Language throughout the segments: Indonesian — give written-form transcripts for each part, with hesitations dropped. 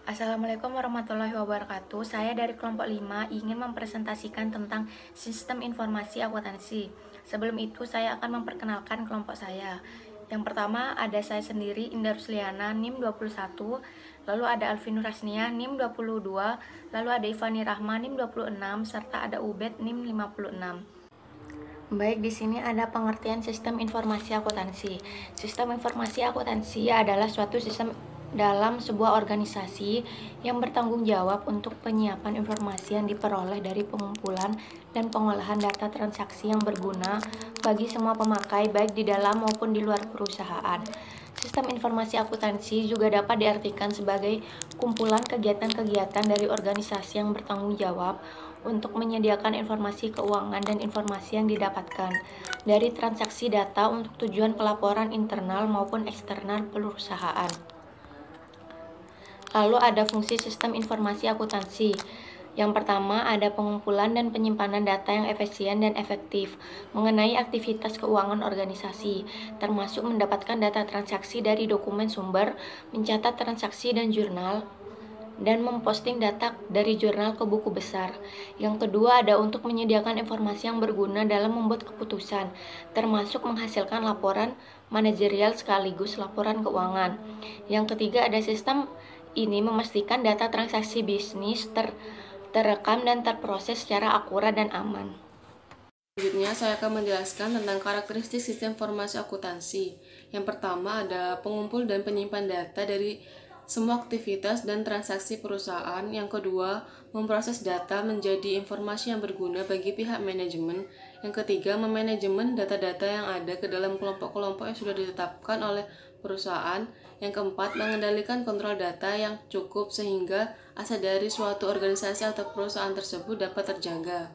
Assalamualaikum warahmatullahi wabarakatuh. Saya dari kelompok 5 ingin mempresentasikan tentang sistem informasi akuntansi. Sebelum itu saya akan memperkenalkan kelompok saya. Yang pertama ada saya sendiri, Indah Rusliana, NIM 21, lalu ada Alvinur Rasnia, NIM 22, lalu ada Ivani Rahma, NIM 26, serta ada Ubed, NIM 56. Baik, di sini ada pengertian sistem informasi akuntansi. Sistem informasi akuntansi adalah suatu sistem dalam sebuah organisasi yang bertanggung jawab untuk penyiapan informasi yang diperoleh dari pengumpulan dan pengolahan data transaksi yang berguna bagi semua pemakai baik di dalam maupun di luar perusahaan. Sistem informasi akuntansi juga dapat diartikan sebagai kumpulan kegiatan-kegiatan dari organisasi yang bertanggung jawab untuk menyediakan informasi keuangan dan informasi yang didapatkan dari transaksi data untuk tujuan pelaporan internal maupun eksternal perusahaan. Lalu ada fungsi sistem informasi akuntansi. Yang pertama ada pengumpulan dan penyimpanan data yang efisien dan efektif mengenai aktivitas keuangan organisasi, termasuk mendapatkan data transaksi dari dokumen sumber, mencatat transaksi dan jurnal, dan memposting data dari jurnal ke buku besar. Yang kedua ada untuk menyediakan informasi yang berguna dalam membuat keputusan, termasuk menghasilkan laporan manajerial sekaligus laporan keuangan. Yang ketiga ada sistem ini memastikan data transaksi bisnis terekam dan terproses secara akurat dan aman. Selanjutnya, saya akan menjelaskan tentang karakteristik sistem informasi akuntansi. Yang pertama ada pengumpul dan penyimpan data dari semua aktivitas dan transaksi perusahaan. Yang kedua, memproses data menjadi informasi yang berguna bagi pihak manajemen. Yang ketiga, memanajemen data-data yang ada ke dalam kelompok-kelompok yang sudah ditetapkan oleh perusahaan. Yang keempat, mengendalikan kontrol data yang cukup sehingga aset dari suatu organisasi atau perusahaan tersebut dapat terjaga.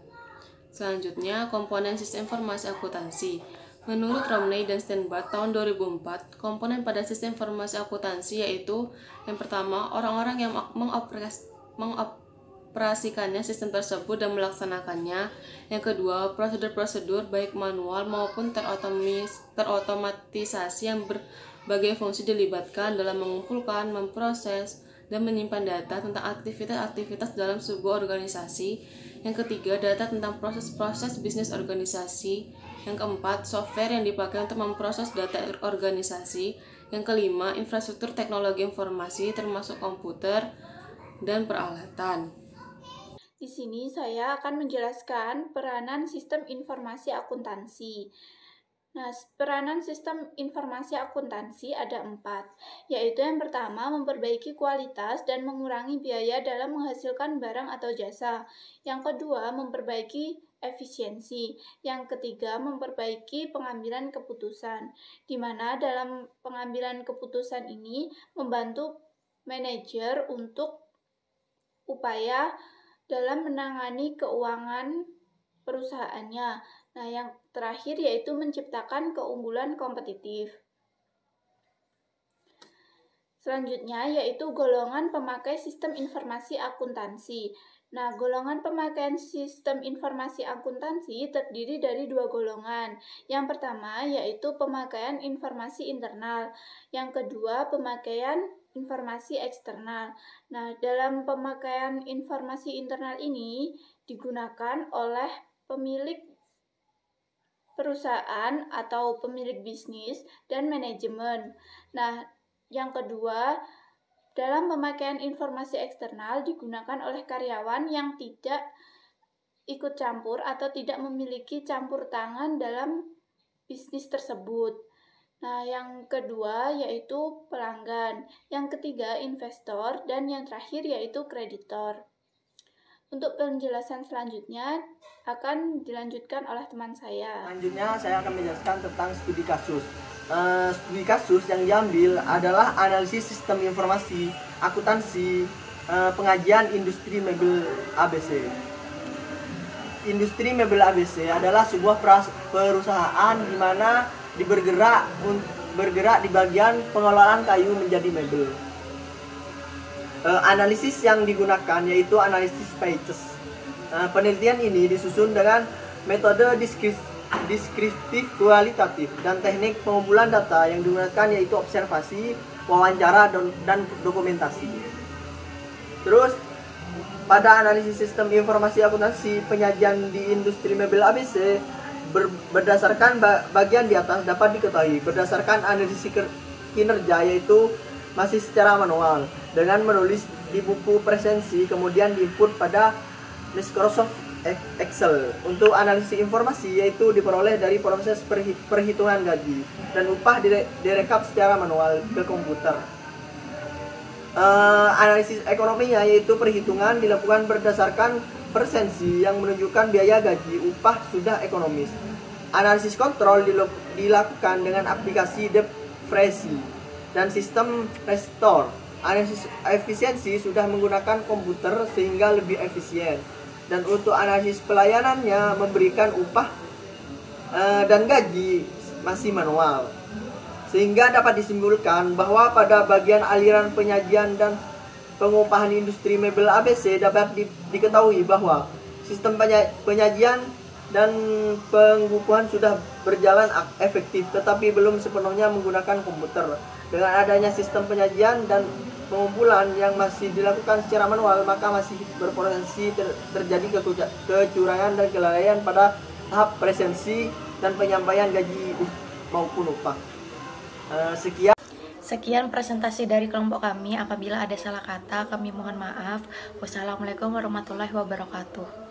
Selanjutnya, komponen sistem informasi akuntansi. Menurut Romney dan Steinbart tahun 2004, komponen pada sistem informasi akuntansi yaitu yang pertama, orang-orang yang mengoperasikannya sistem tersebut dan melaksanakannya. Yang kedua, prosedur-prosedur baik manual maupun terotomatisasi yang berbagai fungsi dilibatkan dalam mengumpulkan, memproses, dan menyimpan data tentang aktivitas-aktivitas dalam sebuah organisasi. Yang ketiga, data tentang proses-proses bisnis organisasi. Yang keempat, software yang dipakai untuk memproses data organisasi. Yang kelima, infrastruktur teknologi informasi termasuk komputer dan peralatan. Di sini saya akan menjelaskan peranan sistem informasi akuntansi. Nah, peranan sistem informasi akuntansi ada 4, yaitu yang pertama memperbaiki kualitas dan mengurangi biaya dalam menghasilkan barang atau jasa. Yang kedua, memperbaiki efisiensi. Yang ketiga, memperbaiki pengambilan keputusan, di mana dalam pengambilan keputusan ini membantu manajer untuk upaya dalam menangani keuangan perusahaannya. Nah, yang terakhir yaitu menciptakan keunggulan kompetitif. Selanjutnya yaitu golongan pemakai sistem informasi akuntansi. Nah, golongan pemakaian sistem informasi akuntansi terdiri dari 2 golongan. Yang pertama yaitu pemakaian informasi internal. Yang kedua, pemakaian informasi eksternal. Nah, dalam pemakaian informasi internal ini digunakan oleh pemilik perusahaan atau pemilik bisnis dan manajemen. Nah, yang kedua, dalam pemakaian informasi eksternal digunakan oleh karyawan yang tidak ikut campur atau tidak memiliki campur tangan dalam bisnis tersebut. Nah, yang kedua yaitu pelanggan, yang ketiga investor, dan yang terakhir yaitu kreditor. Untuk penjelasan selanjutnya akan dilanjutkan oleh teman saya. Selanjutnya saya akan menjelaskan tentang studi kasus. Studi kasus yang diambil adalah analisis sistem informasi akuntansi pengajian industri mebel ABC. Industri mebel ABC adalah sebuah perusahaan di mana bergerak di bagian pengelolaan kayu menjadi mebel. Analisis yang digunakan yaitu analisis Pages. Penelitian ini disusun dengan metode deskriptif kualitatif dan teknik pengumpulan data yang digunakan yaitu observasi, wawancara, dan dokumentasi. Terus pada analisis sistem informasi akuntansi penyajian di industri mebel ABC berdasarkan bagian di atas dapat diketahui berdasarkan analisis kinerja, yaitu masih secara manual dengan menulis di buku presensi kemudian diinput pada Microsoft Excel. Untuk analisis informasi yaitu diperoleh dari proses perhitungan gaji dan upah direkap secara manual ke komputer. Analisis ekonominya yaitu perhitungan dilakukan berdasarkan persensi yang menunjukkan biaya gaji upah sudah ekonomis. Analisis kontrol dilakukan dengan aplikasi Depresi dan sistem Restore. Analisis efisiensi sudah menggunakan komputer sehingga lebih efisien. Dan untuk analisis pelayanannya memberikan upah dan gaji masih manual. Sehingga dapat disimpulkan bahwa pada bagian aliran penyajian dan pengupahan industri mebel ABC dapat diketahui bahwa sistem penyajian dan pengupahan sudah berjalan efektif tetapi belum sepenuhnya menggunakan komputer. Dengan adanya sistem penyajian dan pengumpulan yang masih dilakukan secara manual, maka masih berpotensi terjadi kecurangan dan kelalaian pada tahap presensi dan penyampaian gaji maupun upah. Sekian presentasi dari kelompok kami. Apabila ada salah kata, kami mohon maaf. Wassalamualaikum warahmatullahi wabarakatuh.